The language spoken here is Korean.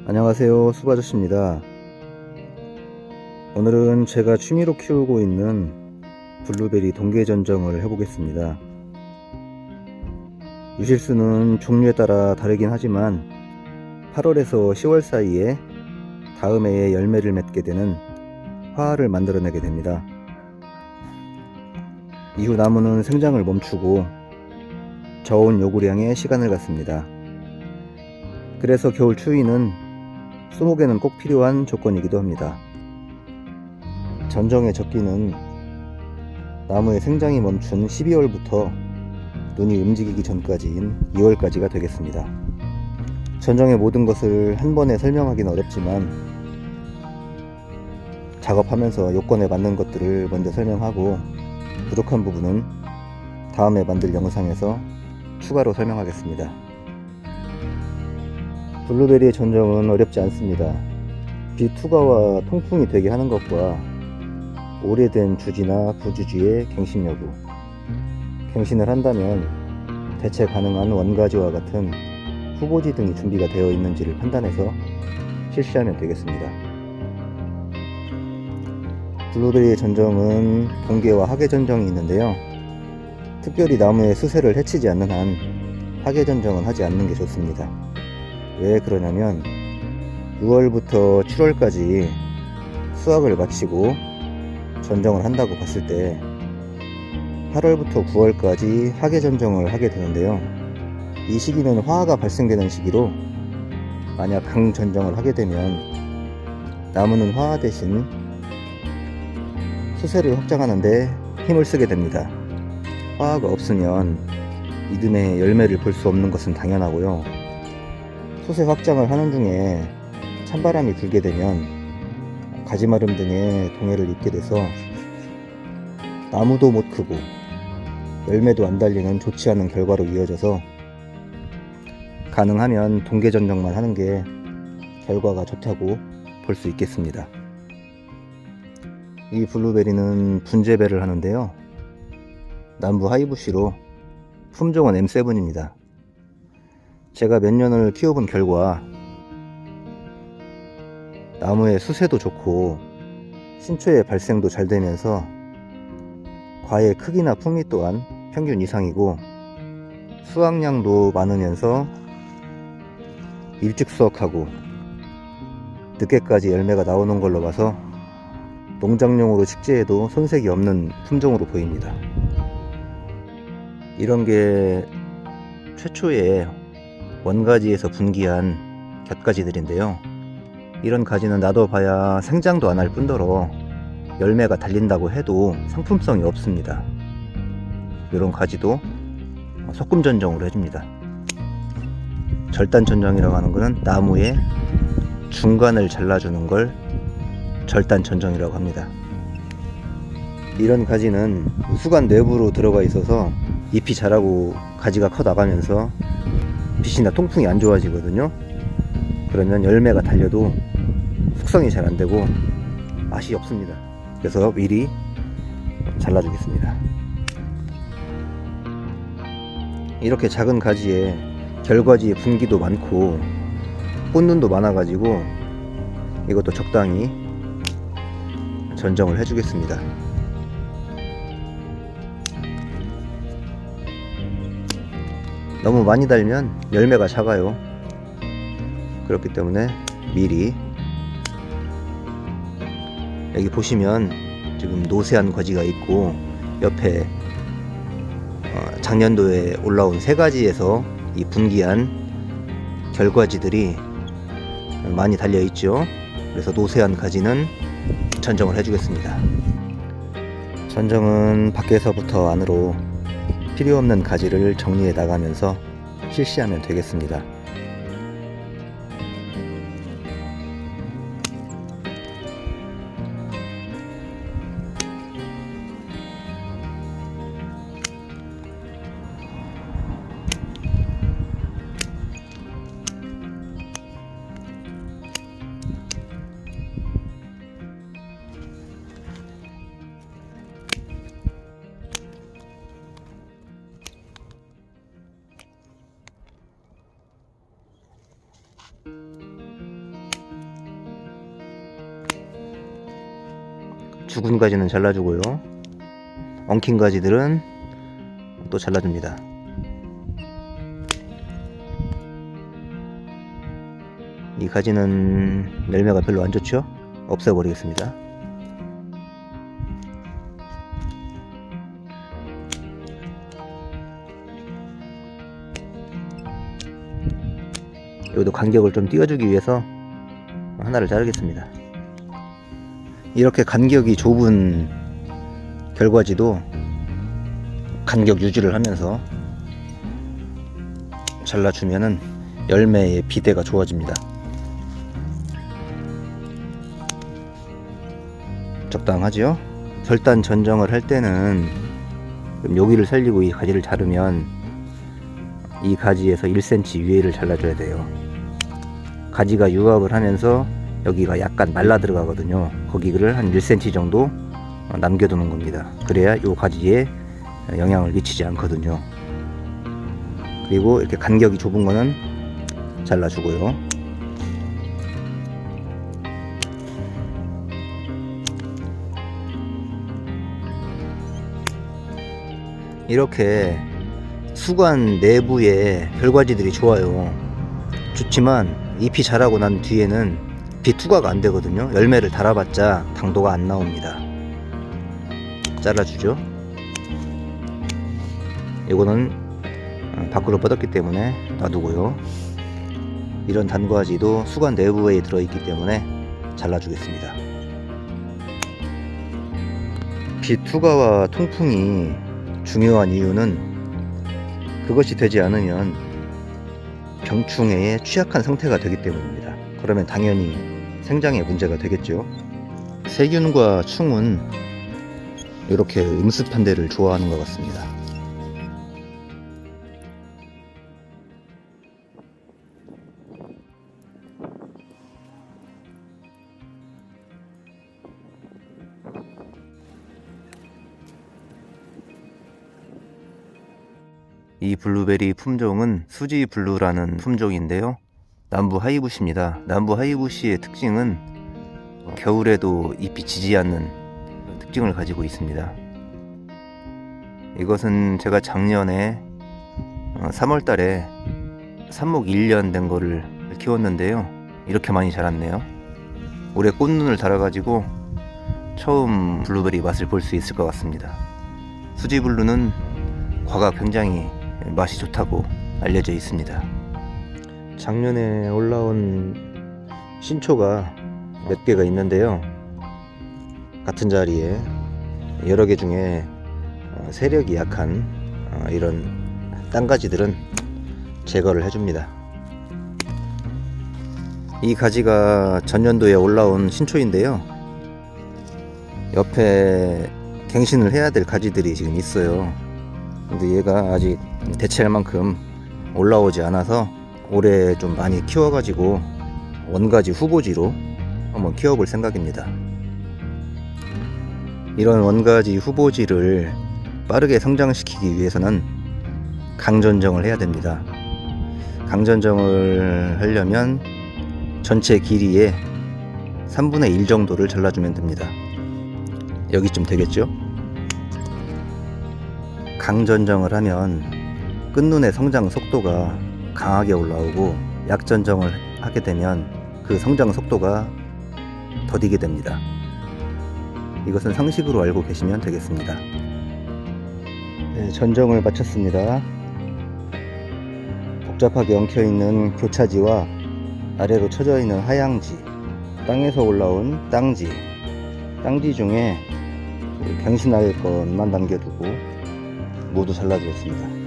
안녕하세요, 수바저씨입니다. 오늘은 제가 취미로 키우고 있는 블루베리 동계 전정을 해보겠습니다. 유실수는 종류에 따라 다르긴 하지만 8월에서 10월 사이에 다음 해에 열매를 맺게 되는 화합을 만들어내게 됩니다. 이후 나무는 생장을 멈추고 저온 요구량에 시간을 갖습니다. 그래서 겨울 추위는 수목에는 꼭 필요한 조건이기도 합니다. 전정의 적기는 나무의 생장이 멈춘 12월부터 눈이 움직이기 전까지인 2월까지가 되겠습니다. 전정의 모든 것을 한 번에 설명하기는 어렵지만 작업하면서 요건에 맞는 것들을 먼저 설명하고 부족한 부분은 다음에 만들 영상에서 추가로 설명하겠습니다. 블루베리의 전정은 어렵지 않습니다. 빛 투과와 통풍이 되게 하는 것과 오래된 주지나 부주지의 갱신 여부, 갱신을 한다면 대체 가능한 원가지와 같은 후보지 등이 준비가 되어 있는지를 판단해서 실시하면 되겠습니다. 블루베리의 전정은 동계와 하계 전정이 있는데요. 특별히 나무의 수세를 해치지 않는 한 하계 전정은 하지 않는 게 좋습니다. 왜 그러냐면 6월부터 7월까지 수확을 마치고 전정을 한다고 봤을 때 8월부터 9월까지 하계 전정을 하게 되는데요. 이 시기는 화가 발생되는 시기로 만약 강 전정을 하게 되면 나무는 화 대신 수세를 확장하는데 힘을 쓰게 됩니다. 화가 없으면 이듬해 열매를 볼 수 없는 것은 당연하고요. 수세 확장을 하는 중에 찬바람이 불게 되면 가지마름 등의 동해를 입게 돼서 나무도 못 크고 열매도 안 달리는 좋지 않은 결과로 이어져서 가능하면 동계 전정만 하는 게 결과가 좋다고 볼 수 있겠습니다. 이 블루베리는 분재배를 하는데요. 남부 하이부시로 품종은 M7입니다. 제가 몇 년을 키워본 결과 나무의 수세도 좋고 신초의 발생도 잘 되면서 과의 크기나 풍미 또한 평균 이상이고 수확량도 많으면서 일찍 수확하고 늦게까지 열매가 나오는 걸로 봐서 농장용으로 식재해도 손색이 없는 품종으로 보입니다. 이런 게 최초의 원가지에서 분기한 곁가지들인데요. 이런 가지는 놔둬봐야 생장도 안 할 뿐더러 열매가 달린다고 해도 상품성이 없습니다. 이런 가지도 소금 전정으로 해줍니다. 절단 전정이라고 하는 것은 나무의 중간을 잘라주는 걸 절단 전정이라고 합니다. 이런 가지는 수관 내부로 들어가 있어서 잎이 자라고 가지가 커 나가면서 빛이나 통풍이 안 좋아지거든요. 그러면 열매가 달려도 숙성이 잘 안되고 맛이 없습니다. 그래서 미리 잘라주겠습니다. 이렇게 작은 가지에 결과지에 분기도 많고 꽃눈도 많아가지고 이것도 적당히 전정을 해주겠습니다. 너무 많이 달면 열매가 작아요. 그렇기 때문에 미리 여기 보시면 지금 노쇠한 과지가 있고 옆에 작년도에 올라온 세 가지에서 이 분기한 결과지들이 많이 달려 있죠. 그래서 노쇠한 가지는 전정을 해주겠습니다. 전정은 밖에서부터 안으로 필요 없는 가지를 정리해 나가면서 실시하면 되겠습니다. 죽은 가지는 잘라주고요. 엉킨 가지들은 또 잘라줍니다. 이 가지는 열매가 별로 안 좋죠? 없애버리겠습니다. 여기도 간격을 좀 띄워주기 위해서 하나를 자르겠습니다. 이렇게 간격이 좁은 결과지도 간격 유지를 하면서 잘라주면은 열매의 비대가 좋아집니다. 적당하죠? 절단 전정을 할 때는 여기를 살리고 이 가지를 자르면 이 가지에서 1cm 위에를 잘라줘야 돼요. 가지가 유압을 하면서 여기가 약간 말라 들어가거든요. 거기를 한 1cm 정도 남겨두는 겁니다. 그래야 이 가지에 영향을 미치지 않거든요. 그리고 이렇게 간격이 좁은 거는 잘라주고요. 이렇게 수관 내부에 별과지들이 좋아요. 좋지만 잎이 자라고 난 뒤에는 잎이 투과가 안 되거든요. 열매를 달아봤자 당도가 안 나옵니다. 잘라주죠. 이거는 밖으로 뻗었기 때문에 놔두고요. 이런 단과지도 수관 내부에 들어있기 때문에 잘라주겠습니다. 빛 투과와 통풍이 중요한 이유는 그것이 되지 않으면 병충해에 취약한 상태가 되기 때문입니다. 그러면 당연히 생장에 문제가 되겠죠. 세균과 충은 이렇게 음습한 데를 좋아하는 것 같습니다. 이 블루베리 품종은 수지 블루라는 품종인데요. 남부 하이부시입니다. 남부 하이부시의 특징은 겨울에도 잎이 지지 않는 특징을 가지고 있습니다. 이것은 제가 작년에 3월 달에 삽목 1년 된 거를 키웠는데요. 이렇게 많이 자랐네요. 올해 꽃눈을 달아가지고 처음 블루베리 맛을 볼 수 있을 것 같습니다. 수지 블루는 과가 굉장히 맛이 좋다고 알려져 있습니다. 작년에 올라온 신초가 몇 개가 있는데요. 같은 자리에 여러 개 중에 세력이 약한 이런 땅가지들은 제거를 해줍니다. 이 가지가 전년도에 올라온 신초인데요. 옆에 갱신을 해야 될 가지들이 지금 있어요. 근데 얘가 아직 대체할 만큼 올라오지 않아서 올해 좀 많이 키워가지고 원가지 후보지로 한번 키워볼 생각입니다. 이런 원가지 후보지를 빠르게 성장시키기 위해서는 강전정을 해야 됩니다. 강전정을 하려면 전체 길이의 3분의 1 정도를 잘라주면 됩니다. 여기쯤 되겠죠? 강전정을 하면 끝눈의 성장 속도가 강하게 올라오고 약전정을 하게 되면 그 성장 속도가 더디게 됩니다. 이것은 상식으로 알고 계시면 되겠습니다. 네, 전정을 마쳤습니다. 복잡하게 엉켜있는 교차지와 아래로 쳐져 있는 하양지, 땅에서 올라온 땅지 중에 갱신할 것만 남겨두고 모두 잘라주었습니다.